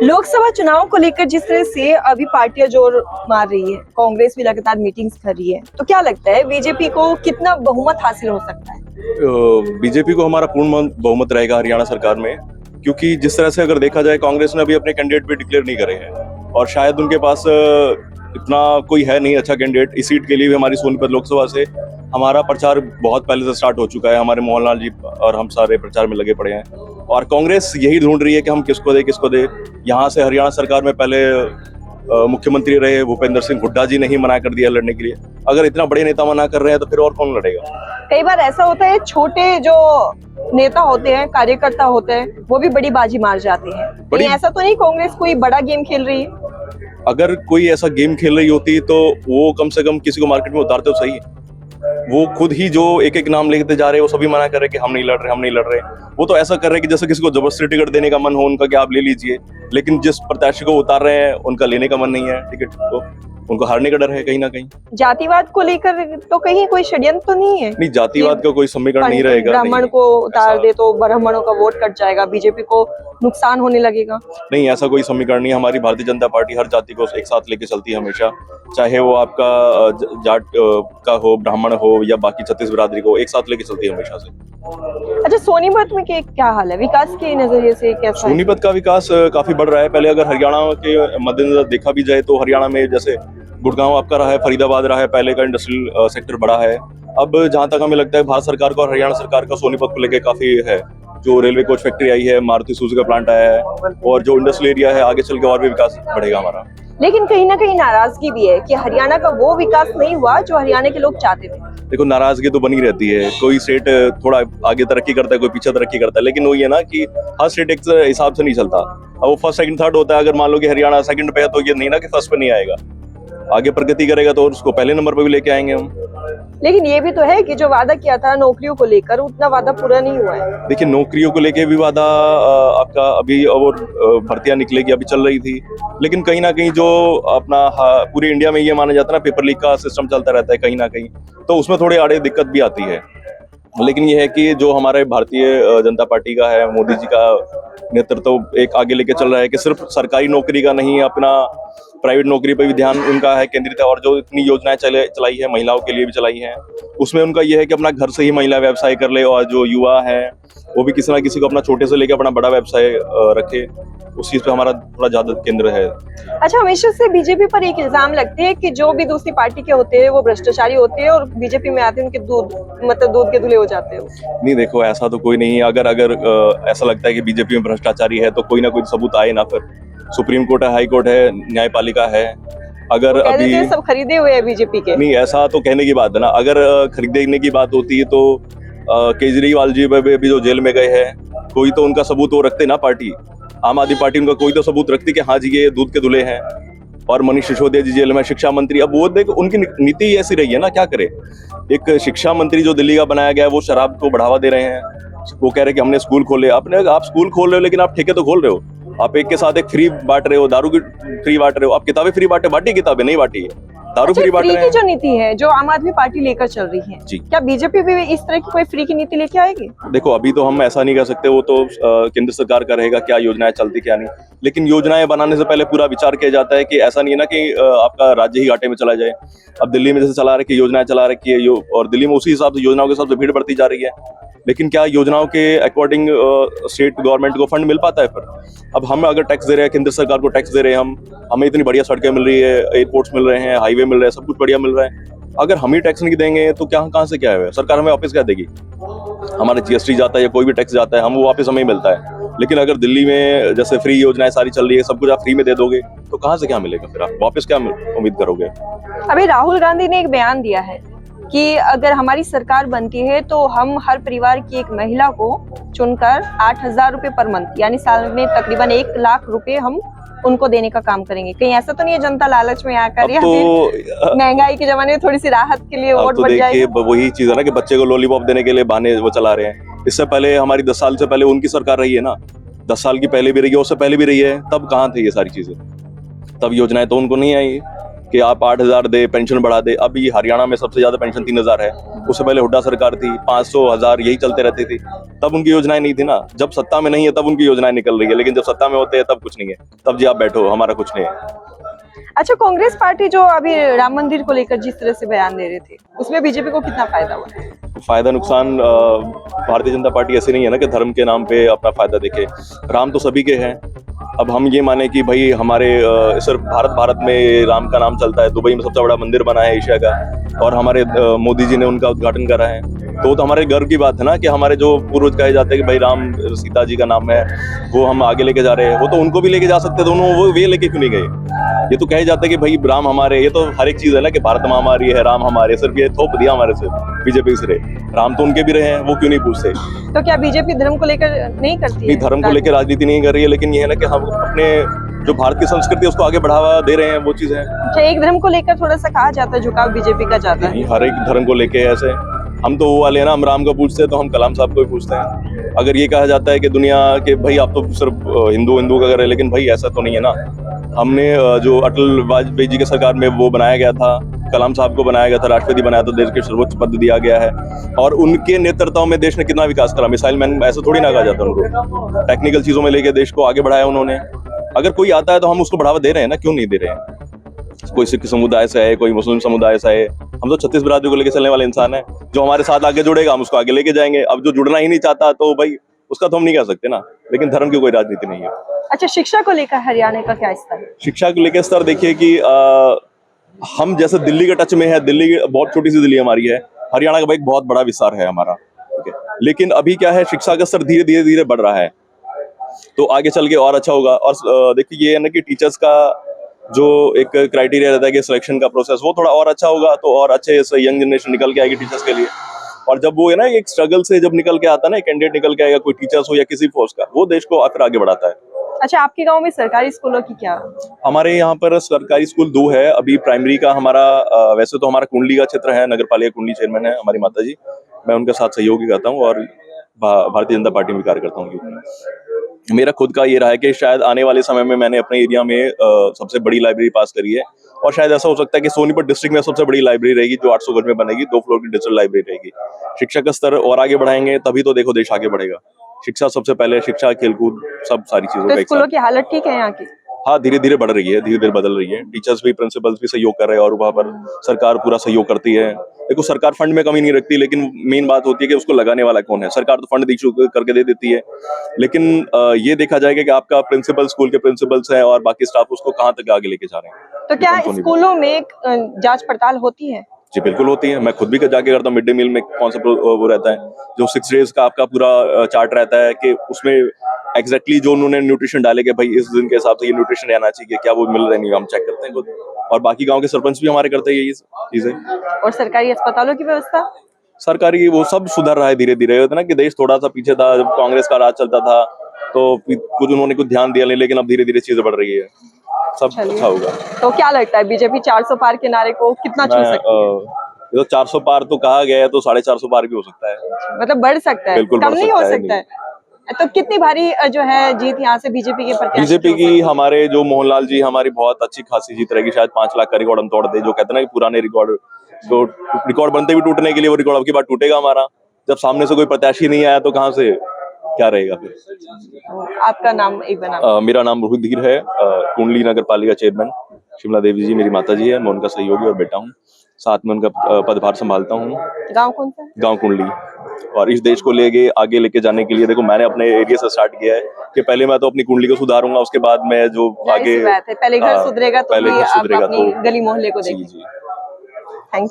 लोकसभा चुनाव को लेकर जिस तरह से अभी पार्टियां जोर मार रही है, कांग्रेस भी लगातार मीटिंग्स कर रही है, तो क्या लगता है बीजेपी को कितना बहुमत हासिल हो सकता है? बीजेपी को हमारा पूर्ण बहुमत रहेगा हरियाणा सरकार में, क्योंकि जिस तरह से अगर देखा जाए कांग्रेस ने अभी अपने कैंडिडेट भी डिक्लेयर नहीं करे हैं और शायद उनके पास इतना कोई है नहीं अच्छा कैंडिडेट। इस सीट के लिए भी हमारी सोनीपत लोकसभा से हमारा प्रचार बहुत पहले से स्टार्ट हो चुका है। हमारे मोहनलाल जी और हम सारे प्रचार में लगे पड़े हैं और कांग्रेस यही ढूंढ रही है कि हम किसको दे। यहाँ से हरियाणा सरकार में पहले मुख्यमंत्री रहे भूपेंद्र सिंह हुड्डा जी ने ही मना कर दिया लड़ने के लिए। अगर इतना बड़े नेता मना कर रहे हैं तो फिर और कौन लड़ेगा? कई बार ऐसा होता है, छोटे जो नेता होते हैं, कार्यकर्ता होते हैं, वो भी बड़ी बाजी मार जाते हैं। लेकिन ऐसा तो नहीं कांग्रेस कोई बड़ा गेम खेल रही है? अगर कोई ऐसा गेम खेल रही होती तो वो कम से कम किसी को मार्केट में उतारते तो सही। वो खुद ही जो एक एक नाम लेते जा रहे हैं, वो सभी मना कर रहे कि हम नहीं लड़ रहे। वो तो ऐसा कर रहे हैं कि जैसे किसी को जबरदस्ती टिकट देने का मन हो उनका कि आप ले लीजिए, लेकिन जिस प्रत्याशी को उतार रहे हैं उनका लेने का मन नहीं है टिकट, तो उनको हारने का डर है कहीं ना कहीं। जातिवाद को लेकर तो कहीं कोई षड्यंत्र तो नहीं है? नहीं, जातिवाद का कोई समीकरण नहीं रहेगा। ब्राह्मण को उतार दे तो ब्राह्मणों का वोट कट जाएगा, बीजेपी को नुकसान होने लगेगा। नहीं, ऐसा कोई समीकरण नहीं। हमारी भारतीय जनता पार्टी हर जाति को एक साथ लेके चलती है हमेशा, चाहे वो आपका जाट का हो, ब्राह्मण हो या बाकी छत्तीस बिरादरी को, एक साथ लेके चलती है हमेशा से। अच्छा, सोनीपत में क्या हाल है विकास के नजरिए से? कैसा सोनीपत का विकास काफी बढ़ रहा है। पहले अगर हरियाणा के मद्देनजर देखा भी जाए तो हरियाणा में जैसे गुड़गांव आपका रहा है, फरीदाबाद रहा है, पहले का इंडस्ट्रियल सेक्टर बड़ा है। अब जहां तक हमें लगता है भारत सरकार का और हरियाणा सरकार का सोनीपत को लेकर काफी है। जो रेलवे कोच फैक्ट्री आई है, मारुति सुजुकी का प्लांट आया है और जो इंडस्ट्रियल एरिया है, आगे चल के और भी विकास बढ़ेगा हमारा। लेकिन कहीं ना कहीं नाराजगी भी है कि हरियाणा का वो विकास नहीं हुआ जो हरियाणा के लोग चाहते थे। देखो, नाराजगी तो बनी रहती है। कोई स्टेट थोड़ा आगे तरक्की करता है, कोई पीछे तरक्की करता है, लेकिन वही है ना कि हर स्टेट एक हिसाब से नहीं चलता। अब वो फर्स्ट सेकंड थर्ड होता है। अगर मान लो कि हरियाणा सेकंड पे है तो ये नहीं ना कि फर्स्ट पे नहीं आएगा। आगे प्रगति करेगा तो उसको पहले नंबर पर भी लेके आएंगे हम। लेकिन ये भी तो है कि जो वादा किया था नौकरियों को लेकर, उतना वादा पूरा नहीं हुआ है। देखिए, नौकरियों को लेके भी वादा आपका अभी और भर्तियां निकलेगी, अभी चल रही थी, लेकिन कहीं ना कहीं जो अपना पूरे इंडिया में ये माना जाता है ना, पेपर लीक का सिस्टम चलता रहता है कहीं ना कहीं, तो उसमें थोड़ी आड़े दिक्कत भी आती है। लेकिन ये है कि जो हमारे भारतीय जनता पार्टी का है, मोदी जी का नेतृत्व एक आगे लेके चल रहा है कि सिर्फ सरकारी नौकरी का नहीं, अपना प्राइवेट नौकरी पर भी ध्यान उनका है केंद्रित है। और जो इतनी योजनाएं चलाई है, महिलाओं के लिए भी चलाई हैं, उसमें उनका यह है कि अपना घर से ही महिला व्यवसाय कर ले और जो युवा है वो भी किसी ना किसी को अपना छोटे से लेकर अपना बड़ा व्यवसाय रखे। उस चीज पे हमारा थोड़ा ज्यादा केंद्र है। अच्छा, हमेशा से बीजेपी पर एक इल्जाम लगते हैं कि जो भी दूसरी पार्टी के होते हैं वो भ्रष्टाचारी होते हैं और बीजेपी में आते हैं उनके दूध के धुले हो जाते हैं। नहीं, देखो, ऐसा तो कोई नहीं। अगर ऐसा लगता है कि बीजेपी में भ्रष्टाचारी है तो कोई ना कोई सबूत आए ना। फिर सुप्रीम कोर्ट है, हाई कोर्ट है, न्यायपालिका है। अगर तो अभी सब खरीदे हुए हैं बीजेपी के। नहीं, ऐसा तो कहने की बात है ना। अगर खरीदने की बात होती है तो केजरीवाल जी भी जो जेल में गए हैं, कोई तो उनका सबूत वो रखते ना। पार्टी आम आदमी पार्टी उनका कोई तो सबूत रखती कि हाँ जी ये दूध के धुले हैं। और मनीष सिसोदिया जी जेल में, शिक्षा मंत्री। अब वो देख, उनकी नीति ऐसी रही है ना, क्या करे। एक शिक्षा मंत्री जो दिल्ली का बनाया गया है, वो शराब को बढ़ावा दे रहे हैं। वो कह रहे हैं कि हमने स्कूल खोले। आप स्कूल खोल रहे हो, लेकिन आप ठेके तो खोल रहे हो। आप एक के साथ एक फ्री बांट रहे हो, दारू की फ्री बांट रहे हो। आप किताबें फ्री बांटी किताबें नहीं बांटी है, दारू फ्री बांट रहे हैं। जो नीति है जो आम आदमी पार्टी लेकर चल रही है जी, क्या बीजेपी भी इस तरह की कोई फ्री की नीति लेके आएगी? देखो, अभी तो हम ऐसा नहीं कर सकते। वो तो केंद्र सरकार का रहेगा क्या योजनाएं चलती क्या नहीं। लेकिन योजनाएं बनाने से पहले पूरा विचार किया जाता है कि ऐसा नहीं है ना कि आपका राज्य ही घाटे में चला जाए। अब दिल्ली में जैसे चला रखी योजनाएं चला रखी है, और दिल्ली में उसी हिसाब से योजनाओं के हिसाब से भीड़ बढ़ती जा रही है। लेकिन क्या योजनाओं के अकॉर्डिंग स्टेट गवर्नमेंट को फंड मिल पाता है? फिर अब हम अगर टैक्स दे रहे हैं, केंद्र सरकार को टैक्स दे रहे हैं, हमें इतनी बढ़िया सड़कें मिल रही है, एयरपोर्ट्स मिल रहे हैं, हाईवे मिल रहे हैं, सब कुछ बढ़िया मिल रहा है। अगर हम ही टैक्स नहीं देंगे तो कहाँ से क्या है? सरकार हमें वापस क्या देगी? हमारा जीएसटी जाता है या कोई भी टैक्स जाता है, हम वो वापस हमें ही मिलता है। लेकिन अगर दिल्ली में जैसे फ्री योजनाएं सारी चल रही है, सब कुछ आप फ्री में दे दोगे तो कहाँ से क्या मिलेगा? फिर आप वापस क्या उम्मीद करोगे? अभी राहुल गांधी ने एक बयान दिया है कि अगर हमारी सरकार बनती है तो हम हर परिवार की एक महिला को चुनकर 8,000 रुपए पर मंथ, यानी साल में तकरीबन 1 लाख रुपए हम उनको देने का काम करेंगे। कहीं ऐसा तो नहीं है जनता लालच में आकर या फिर महंगाई के जमाने में थोड़ी सी राहत के लिए वोट बढ़ जाए? वही चीज है ना कि बच्चे को लॉलीपॉप देने के लिए बहाने वो चला रहे हैं। इससे पहले हमारी 10 साल से पहले उनकी सरकार रही है ना, 10 साल की पहले भी रही है, उससे पहले भी रही है। तब कहाँ थे ये सारी चीजें? तब योजनाएं तो उनको नहीं आई। कि आप 8,000 दे, पेंशन बढ़ा दे। अभी हरियाणा में सबसे ज्यादा पेंशन 3,000 है। उससे पहले हुड्डा सरकार थी, 500, 1000 यही चलते रहते थे। तब उनकी योजनाएं नहीं थी ना। जब सत्ता में नहीं है तब उनकी योजनाएं निकल रही है, लेकिन जब सत्ता में होते हैं तब कुछ नहीं है। तब जी आप बैठो, हमारा कुछ नहीं है। अच्छा, कांग्रेस पार्टी जो अभी राम मंदिर को लेकर जिस तरह से बयान दे रहे थे, उसमें बीजेपी को कितना फायदा हुआ? फायदा नुकसान, भारतीय जनता पार्टी ऐसी नहीं है ना कि धर्म के नाम पे अपना फायदा देखे। राम तो सभी के हैं। अब हम ये माने कि भाई हमारे सिर्फ भारत में राम का नाम चलता है। दुबई में सबसे बड़ा मंदिर बना है एशिया का, और हमारे मोदी जी ने उनका उद्घाटन करा है। तो हमारे गर्व की बात है ना कि हमारे जो पूर्वज कहे जाते हैं कि भाई राम सीता जी का नाम है, वो हम आगे लेके जा रहे हैं। वो तो उनको भी लेके जा सकते थे, वो वे लेके क्यों नहीं गए? ये तो कहे जाते हैं कि भाई राम हमारे, ये तो हर एक चीज है ना कि भारत माँ हमारी है, राम हमारे, सिर्फ ये थोप दिया हमारे से बीजेपी से। राम तो उनके भी रहे हैं, वो क्यों नहीं पूछते? तो क्या बीजेपी धर्म को लेकर नहीं करती है? नहीं, धर्म को लेकर राजनीति नहीं कर रही है, लेकिन ये है ना कि हम अपने जो भारत की संस्कृति है उसको आगे बढ़ावा दे रहे हैं, वो चीज है। अच्छा, एक धर्म को लेकर थोड़ा सा कहा जाता है झुकाव बीजेपी का जाता है। हर एक धर्म को लेके ऐसे हम तो वो वाले हैं ना, हम राम को पूछते हैं तो हम कलाम साहब को भी पूछते हैं। अगर ये कहा जाता है कि दुनिया के भाई आप तो सिर्फ हिंदू का कर रहे हैं, लेकिन भाई ऐसा तो नहीं है ना। हमने जो अटल वाजपेयी जी के सरकार में वो बनाया गया था, कलाम साहब को बनाया गया था, राष्ट्रपति बनाया था, देश के सर्वोच्च पद दिया गया है, और उनके नेतृत्व में देश ने कितना विकास करा। मिसाइल मैन ऐसा थोड़ी ना कहा जाता उनको, टेक्निकल चीजों में लेके देश को आगे बढ़ाया उन्होंने। अगर कोई आता है तो हम उसको बढ़ावा दे रहे हैं ना, क्यों नहीं दे रहे हैं? कोई सिख समुदाय से है, कोई मुस्लिम समुदाय से है, हम तो 36 बिरादरी को लेकर चलने वाले इंसान है। जो हमारे साथ आगे जुड़ेगा हम उसको आगे लेके जाएंगे। अब जो जुड़ना ही नहीं चाहता तो भाई उसका तो हम नहीं कह सकते ना। लेकिन धर्म की कोई राजनीति नहीं है। अच्छा, शिक्षा को लेकर हरियाणा का क्या स्तर है? शिक्षा को लेकर स्तर देखिए कि हम जैसे दिल्ली के टच में है, दिल्ली बहुत छोटी सी दिल्ली हमारी है, हरियाणा का भाई बहुत बड़ा विस्तार है हमारा, ठीक है। लेकिन अभी क्या है, शिक्षा का स्तर धीरे धीरे बढ़ रहा है, तो आगे चल के और अच्छा होगा। और देखिए ये है ना कि टीचर्स का जो एक क्राइटेरिया रहता है कि सिलेक्शन का प्रोसेस, वो थोड़ा और अच्छा होगा तो और अच्छे से यंग जनरेशन निकल के आएगी टीचर्स के लिए। और जब वो है ना एक स्ट्रगल से जब निकल के आता है ना, कैंडिडेट निकल के आएगा, कोई टीचर्स हो या किसी पोस्ट का, वो देश को फिर आगे बढ़ाता है। अच्छा, आपके गांव में सरकारी स्कूलों की क्या? हमारे यहाँ पर सरकारी स्कूल 2 है। अभी प्राइमरी का हमारा वैसे तो हमारा कुंडली का क्षेत्र है, नगर पालिका कुंडली चेयरमैन है हमारी माता जी, मैं उनके साथ सहयोगी करता हूँ और भारतीय जनता पार्टी में कार्य करता हूँ। मेरा खुद का ये रहा है कि शायद आने वाले समय में मैंने अपने एरिया में सबसे बड़ी लाइब्रेरी पास करी है, और शायद ऐसा हो सकता है कि सोनीपत डिस्ट्रिक्ट में सबसे बड़ी लाइब्रेरी रहेगी जो 800 गज में बनेगी, 2 फ्लोर की डिजिटल लाइब्रेरी रहेगी। शिक्षा का स्तर और आगे बढ़ाएंगे तभी तो देखो देश आगे बढ़ेगा। शिक्षा सबसे पहले, शिक्षा, खेलकूद, सब सारी चीजों तो स्कूलों की हालत ठीक है यहाँ की? हाँ, धीरे धीरे बढ़ रही है, धीरे धीरे बदल रही है। टीचर्स भी, प्रिंसिपल्स भी सहयोग कर रहे हैं, और वहाँ पर सरकार पूरा सहयोग करती है। देखो सरकार फंड में कमी नहीं रखती, लेकिन मेन बात होती है कि उसको लगाने वाला कौन है। सरकार तो फंड इशू करके दे देती है, लेकिन ये देखा जाएगा कि आपका प्रिंसिपल, स्कूल के प्रिंसिपल्स हैं और बाकी स्टाफ उसको कहाँ तक आगे लेके जा रहे हैं। तो क्या स्कूलों में जांच पड़ताल होती है? जी बिल्कुल होती है। मैं खुद भी जाके करता हूँ। मिड डे मील में कौन सा वो रहता है, जो 6 डेज का आपका पूरा चार्ट रहता है कि उसमें एग्जैक्टली जो उन्होंने न्यूट्रिशन डाले कि भाई इस दिन के हिसाब से ये न्यूट्रिशन रहना चाहिए, क्या वो मिल रहा नहीं, हम चेक करते हैं खुद। और बाकी गांव के सरपंच भी हमारे करते हैं ये चीजें। और सरकारी अस्पतालों की व्यवस्था? सरकारी वो सब सुधर रहा है धीरे धीरे। होता ना कि देश थोड़ा सा पीछे था जब कांग्रेस का राज चलता था, तो कुछ उन्होंने कुछ ध्यान दिया नहीं, लेकिन अब धीरे धीरे चीजें बढ़ रही है, सब अच्छा होगा। तो क्या लगता है बीजेपी 400 पार के नारे को कितना छू सकती है? तो 400 पार तो कहा गया है, तो 450 पार भी हो सकता है। मतलब बढ़ सकता है, बिल्कुल कम नहीं हो सकता है। तो कितनी भारी जो है जीत यहाँ से बीजेपी के प्रत्याशी? बीजेपी की हमारे जो मोहनलाल जी, हमारी बहुत अच्छी खासी जीत रहेगी। शायद 5 लाख का रिकॉर्ड हम तोड़ दे। जो कहते हैं ना कि पुराने रिकॉर्ड, तो रिकॉर्ड बनते भी टूटने के लिए, वो रिकॉर्ड अब की बार टूटेगा हमारा। जब सामने से कोई प्रत्याशी नहीं आया तो कहाँ से क्या रहेगा फिर। आपका नाम एक बना? मेरा नाम रोहित धीर है, कुंडली नगर पालिका चेयरमैन। शिमला देवी जी मेरी माता जी है, मैं उनका सहयोगी और बेटा हूँ, साथ में उनका पदभार संभालता हूँ। गांव कौन सा? गांव कुंडली। और इस देश को आगे लेके जाने के लिए देखो मैंने अपने एरिया से स्टार्ट किया है कि पहले मैं तो अपनी कुंडली को सुधारूंगा, उसके बाद मैं जो आगे, पहले घर सुधरेगा तो गली मोहल्ले को देखेंगे। Thank you.